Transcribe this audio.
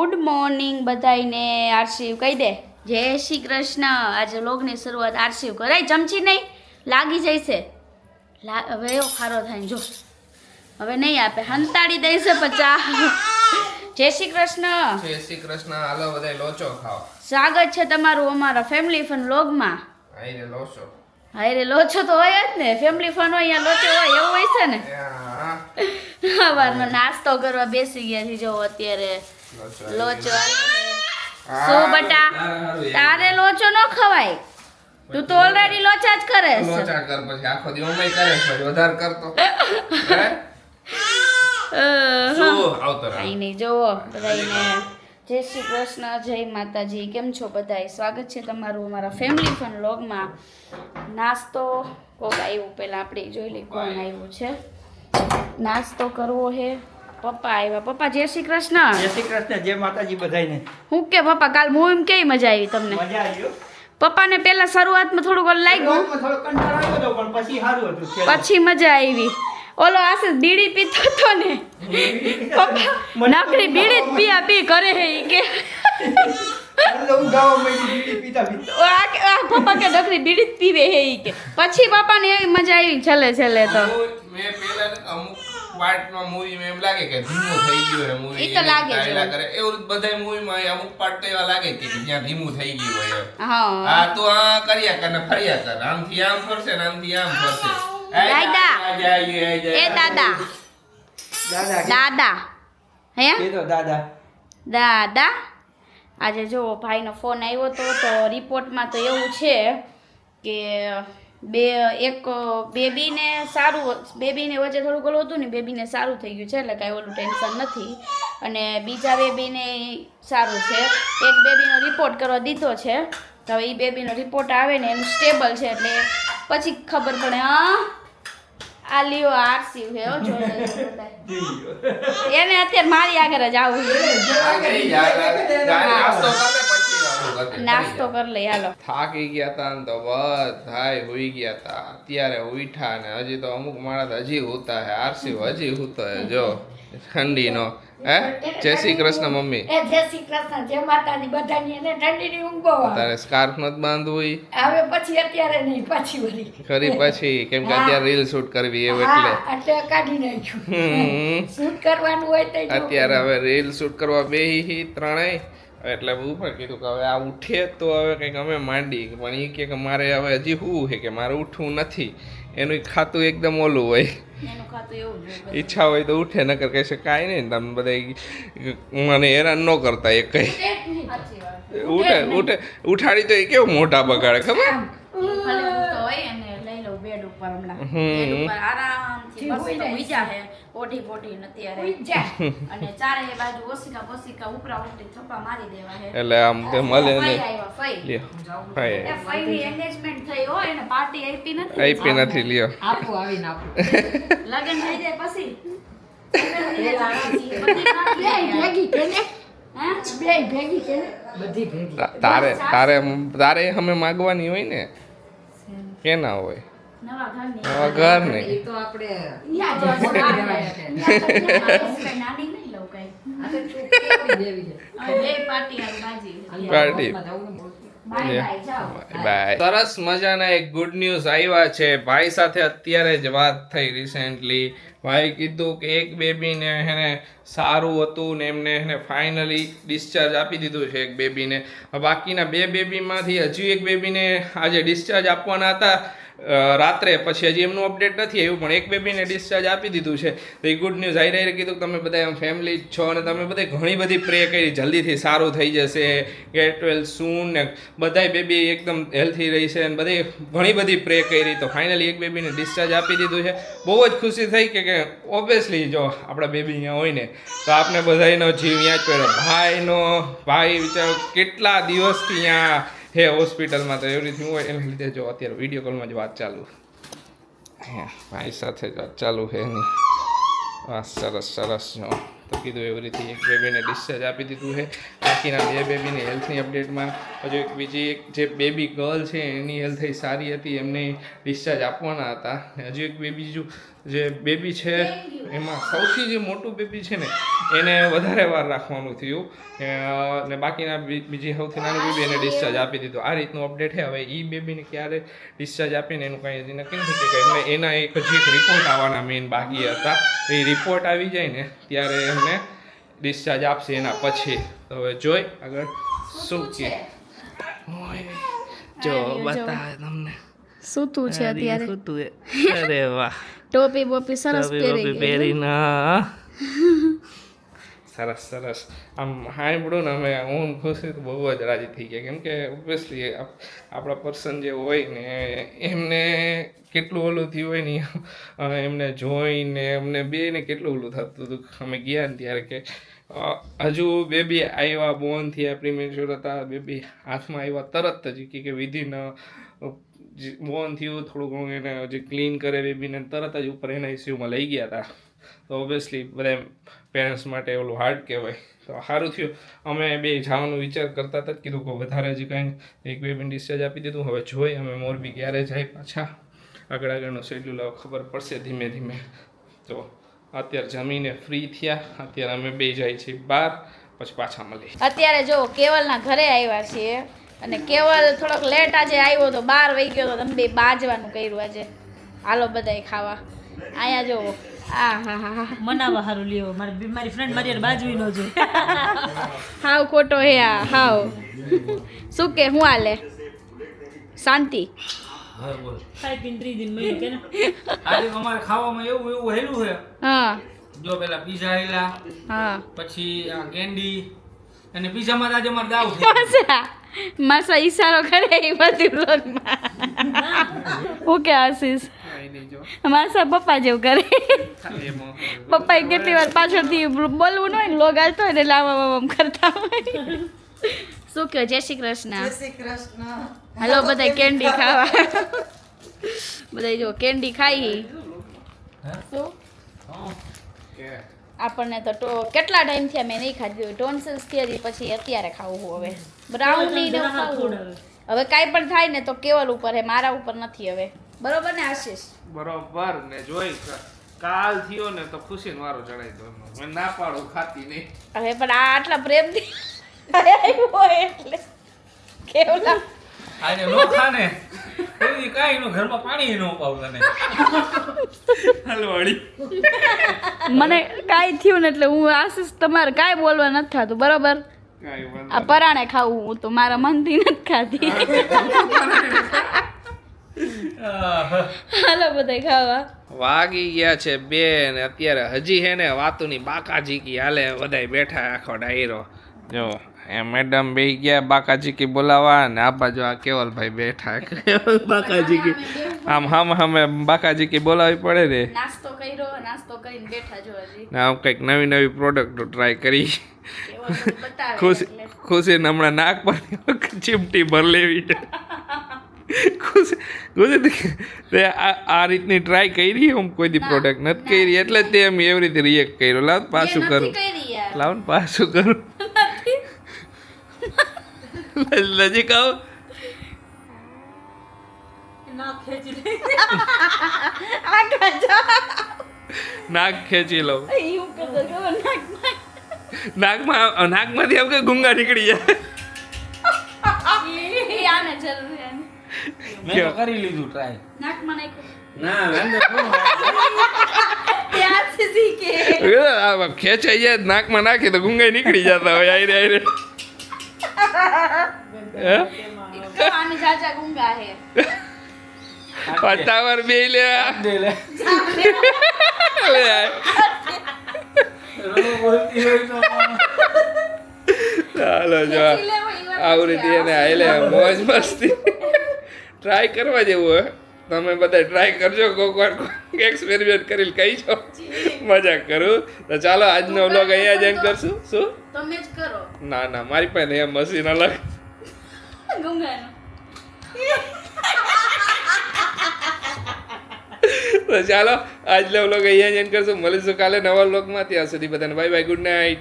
Good morning બધાઈને આરસીવ કહી દે જય શ્રી કૃષ્ણ। આજે વ્લોગની શરૂઆત આરસીવ કરાય ચમચી નહીં લાગી જઈશે હવે એવો ખારો થાય જો હવે નહીં આપે હંતાડી દઈશે પચા। જય શ્રી કૃષ્ણ। જય શ્રી કૃષ્ણ। હાલો બધાય લોચો ખાઓ। સ્વાગત છે તમારું અમારા ફેમિલી ફન વ્લોગમાં। આઈને લોચો હારે લોચો તો હોય જ ને ફેમિલી ફન હોય અહીંયા લોચો હોય એવું હોય છે ને। સવારમાં નાસ્તો કરવા બેસી ગયા છે જો અત્યારે લોચો શું બટા તારે લોચો ન ખવાય તું તો ઓલરેડી લોચા જ કરે છે। લોચા કર પછી આખો દી ઓમય કરે છે વધાર કરતો શું આવતો કઈ નહીં જોવો બધાને જય શ્રી કૃષ્ણ જય માતાજી। કેમ છો બધાય? સ્વાગત છે તમારું અમારા ફેમિલી ફન વ્લોગમાં। નાસ્તો કોક આવ્યું પહેલાં આપણે જોઈ લઈએ કોણ આવ્યું છે। નાસ્તો કરવો હે પપ્પા આવ્યા। પપ્પા જય શ્રી કૃષ્ણ। જય શ્રી કૃષ્ણ જય માતાજી બધાયને। હું કે પપ્પા કાલ મૂવીમાં કેવી મજા આવી તમને? મજા આવી પપ્પાને પહેલા શરૂઆતમાં થોડુંક લાગ્યું થોડો કંટાળો આવ્યો તો પણ પછી સારું હતું છેલ્લે। પછી મજા આવી। ઓલો આશીષ બીડી પીતો હતો ને પપ્પા નકરી બીડી જ પીયા પી કરે હે ઈ કે પપ્પા કે નકરી બીડી જ પીવે હે ઈ કે પછી પપ્પાને એવી મજા આવી છેલ્લે છેલ્લે તો મેં પેલા અમુક પાર્ટમાં મૂવીમાં એમ લાગે કે ધીમું થઈ ગયું હે મૂવી ઈ તો લાગે છે કરે એવું બધાય મૂવીમાં અમુક પાર્ટ તો એવા લાગે કે જ્યાં ધીમું થઈ ગયું હોય હા આ તો આ કર્યા કર ને ફર્યા કર આમથી આમ ફરશે ને આમથી આમ ફરશે દાદા એ દાદા દાદા દાદા હે એ તો દાદા દાદા આજે જો ભાઈનો ફોન આવ્યો તો રિપોર્ટમાં તો એવું છે કે એક બેબીને સારું બેબીને વચ્ચે થોડું ઘણું હતું ને બેબીને સારું થઈ ગયું છે એટલે કાંઈ ઓલું ટેન્શન નથી અને બીજા બેબીને સારું છે। એક બેબીનો રિપોર્ટ કરવા દીધો છે તો હવે એ બેબીનો રિપોર્ટ આવે ને એનું સ્ટેબલ છે એટલે પછી ખબર પડે। હા આ લ્યો આરસી છે હો જોઈ એને અત્યારે મારી આગળ જ આવું નાસ્તો કરી લઈ હાલો। થાકી ગયા તા ને તો બધાય હોઈ ગયા તા અત્યારે ઉઠા ને હજી તો અમુક માણસ હજી હોતા હે આરસી હજી હોતો હે જો ઠંડીનો હે જય શ્રી કૃષ્ણ મમ્મી જય શ્રી કૃષ્ણ જય માતાજી બધાની એને ઠંડીની ઊંઘો તારે સ્કાર્ફ નત બાંધવું હવે પછી અત્યારે નહીં પછી વળી ખરી પછી કેમ કે અત્યારે રીલ શૂટ કરવી એવું એટલે એટલે કાઢી નાખ્યું શૂટ કરવાનું હોય તો અત્યારે હવે રીલ શૂટ કરવા બેહી ત્રણેય એટલે ઉપર કીધું કે હવે આ ઉઠે તો હવે કંઈક અમે માંડી પણ એ કે મારે હવે હજી શું છે કે મારે ઉઠવું નથી એનું ખાતું એકદમ ઓલું હોય ઈચ્છા હોય તો ઉઠે નકર કહેશે કાંઈ નહીં તમે બધા મને હેરાન ન કરતા એક કઈ ઉઠે ઉઠાડી તો એ કેવું મોઢા બગાડે ખબર એટલે આમ તે મળે ને આપી નથી લ્યો લગન થઈ જાય પછી તારે અમે માગવાની હોય ને કે ના હોય નવા ઘર ને પાર્ટી બાય। સરસ મજાના એક ગુડ ન્યૂઝ આવ્યા છે ભાઈ સાથે અત્યારે જ વાત થઈ રિસેન્ટલી। ભાઈ કીધું કે એક બેબીને એને સારું હતું ને એમને એને ફાઇનલી ડિસ્ચાર્જ આપી દીધું છે એક બેબીને। બાકીના બે બેબીમાંથી હજી એક બેબીને આજે ડિસ્ચાર્જ આપવાના હતા રાત્રે પછી હજી એમનું અપડેટ નથી આવ્યું પણ એક બેબીને ડિસ્ચાર્જ આપી દીધું છે તો એ ગુડ ન્યૂઝ આવી રહી કીધું તમે બધા એમ ફેમિલી છો અને તમે બધા ઘણી બધી પ્રે કરી જલ્દીથી સારું થઈ જશે ગેટ વેલ સૂન ને બધાય બેબી એકદમ હેલ્થી રહી છે અને બધી ઘણી બધી પ્રે કરી તો ફાઇનલી એક બેબીને ડિસ્ચાર્જ આપી દીધું છે। બહુ જ ખુશી થઈ કે ઓબ્વિયસલી જો આપણા બેબી અહીંયા હોય ને તો આપણે બધાનો જીવ ત્યાં જ પડ્યો ભાઈ વિચારો કેટલા દિવસથી અહીંયા હે હોસ્પિટલમાં તો એવરીથિંગ હોય એના લીધે જો અત્યારે વિડીયો કોલમાં જ વાત ચાલુ ભાઈ સાથે જ વાત ચાલુ છે એની વાહ સરસ સરસ જો તો કીધું એવરીથિંગ એક બેબીને ડિસ્ચાર્જ આપી દીધું છે। બાકીના બે બેબીની હેલ્થની અપડેટમાં હજુ એક બીજી એક જે બેબી ગર્લ છે એની હેલ્થ સારી હતી એમને ડિસ્ચાર્જ આપવાના હતા હજુ એક બેબી જે બેબી છે એમાં સૌથી જે મોટું બેબી છે ને એને વધારે વાર રાખવાનું થયું ને બાકીના બીજી સૌથી નાની બેબી એને ડિસ્ચાર્જ આપી દીધું. આ રીતનું અપડેટ છે. હવે એ બેબીને ક્યારે ડિસ્ચાર્જ આપીને એનું કાંઈ હજી નક્કી નથી કે એમને એના એક હજી એક રિપોર્ટ આવવાના મેઇન બાકી હતા. એ રિપોર્ટ આવી જાય ને ત્યારે એમને ડિસ્ચાર્જ આપશે એના પછી. તો હવે જોઈ આગળ શું કે જો બતાવે તમને સૂતું છે અત્યારે. સૂતું અરે વાહ ટોપી બોપી સરસ પહેરીને સરસ સરસ આમ સાંભળું ને અમે હું ખુશી તો બહુ જ રાજી થઈ ગયા. કેમ કે ઓબ્વિયસલી આપણા પર્સન જે હોય ને એમને કેટલું ઓલું થયું હોય ને એમને જોઈને અમને બેને કેટલું ઓલું થતું હતું. અમે ગયા ને ત્યારે કે હજુ બેબી આવ્યા બોર્ન થયા પ્રીમેચ્યોર હતા બેબી હાથમાં આવ્યા તરત જ કે વિધિન બોર્ન થયું થોડું ઘણું એને જે ક્લીન કરે બેબીને તરત જ ઉપર એના ઇસ્યુમાં લઈ ગયા હતા. તો ઓબ્વિયસલી બધા પેરેન્ટ્સ માટે ઓલું હાર્ડ કહેવાય. તો સારું થયું અમે બે જવાનો વિચાર કરતા હતા કીધું કે વધારે હજી કાંઈ એક બેબીને ડિસ્ચાર્જ આપી દીધું. હવે જોઈ અમે મોરબી ક્યારે જાય પાછા આગળનું શેડ્યુલ હવે ખબર પડશે ધીમે ધીમે. તો અત્યારે જમીને ફ્રી થયા. અત્યારે અમે બે જાય છીએ બહાર પછી પાછા મળી. અત્યારે જો કેવલના ઘરે આવ્યા છીએ અને કેવલ થોડોક લેટ આજે આવ્યો તો 12 વાગી ગયો તો તમે બે બાજવાનું કર્યું આજે. હાલો બધાય ખાવા. અહીંયા જો આ હા હા હા મનાવા હારું લ્યો મારી ફ્રેન્ડ મારી હારે બાજવી ન જોઈએ. હાવ ખોટો હે આ હાવ. શું કે હું હાલે શાંતિ? ખાઈ પીને 3 દિન મહિનો કે ને આજે અમારે ખાવામાં એવું એવું હેલું છે. હા જો પેલા પીઝા હેલા હા પછી આ કેન્ડી અને પીઝામાં આજે અમારે દાવ છે. માસા માસા ઈશારો કરે એ બધી બ્લોગમાં. ઓકે આશીષ માસા પપ્પા જેવું કરે. પપ્પાએ કેટલી વાર પાછળથી બોલવું ન હોય ને લોગ આવતો હોય ને એટલે આમ કરતા હોય. શું કહો? જય શ્રી કૃષ્ણ. હાલો બધા કેન્ડી ખાવા. બધા જો કેન્ડી ખાઈ. શું આપણને તો કેટલા ટાઈમથી અમે નહીં ખાધી. ટોન્સિલ્સ થયા પછી અત્યારે ખાવું હવે બ્રાઉની ને ખાવું. હવે કાંઈ પણ થાય ને તો કેવલ ઉપર હે, મારા ઉપર નથી હવે. બરોબર ને આશીષ? બરોબર ને જોઈ કાલ થયો ને તો ખુશીનો વારો ચડાઈ દો. મેં ના પાડું ખાતી નહીં. હવે પણ આ આટલા પ્રેમથી આવ્યો એટલે કેવલા આજે નો ખાને એવી કાઈ નો ઘરમાં પાણી નો પાવ તને હલવાડી મને કાંઈ થયું ને એટલે હું આશીષ તમારે કાંઈ બોલવા નથી થતું. બરોબર? કાંઈ વાંધો આ પરાણે ખાવું હું તો મારા મનથી નથી ખાતી. હાલો બધા ખાવા. વાગી ગયા છે 2 ને અત્યારે હજી હે ને વાતુની બાકાજી કી હાલે બધાય બેઠા આખો ડાયરો. જો એ મેડમ બે ગયા બાકાજી કી બોલાવા ને આ બાજુ આ કેવલભાઈ બેઠા બાકાજી કી આમ હમે બાકાજી કી બોલાવી પડે ને. નાસ્તો કર્યો, નાસ્તો કરીને બેઠા જો હજી. ને આમ કંઈક નવી નવી પ્રોડક્ટો ટ્રાય કરી. કેવલ બતાવે એટલે. ખુશીને હમણાં નાક પર ચીમટી ભર લેવી છે. ખુશી આ રીતની ટ્રાય કરી હું કોઈ દી પ્રોડક્ટ નથી કરી એટલે તે એમ એવી રીતે રિએક્ટ કર્યો. લાવ પાછું કરું. લાવ ને પાછું કરું. નજીક આવો. નાક ખેંચી લઉં. નાકમાંથી આમ કે ગુંગા નીકળી જાય. આને જરૂર છે. મેં તો કરી લીધું ટ્રાય. નાકમાં નાખ્યું. ના વેંદર ત્યાંથી શીખે. ખેંચાઈ જાય નાકમાં નાખી તો ગુંગાઈ નીકળી જતા હોય. આયરે આયરે આને જાજા ગુંગા હે. પતાવર બે લે દે લે લે આય. રણો બોલતી હોય તો ચાલો જો આવી રીતે એને આયલે મોજ મસ્તી ટ્રાય કરવા જેવું હોય. તમે બધા ટ્રાય કરજો. કોઈક વાર એક્સપેરિમેન્ટ કરીને કહી છો. મજાક કરું. તો ચાલો આજનો વ્લોગ અહીંયા જ એન્ડ કરશું. શું તમે જ કરો ના ના મારી પાસે એ મશીન અલગ. ગુંગાનો. તો ચાલો આજનો વ્લોગ અહીંયા જ એન્ડ કરશું. મળીશું કાલે નવા વ્લોગમાં. ત્યાં સુધી બધાને બાય બાય, ગુડ નાઇટ.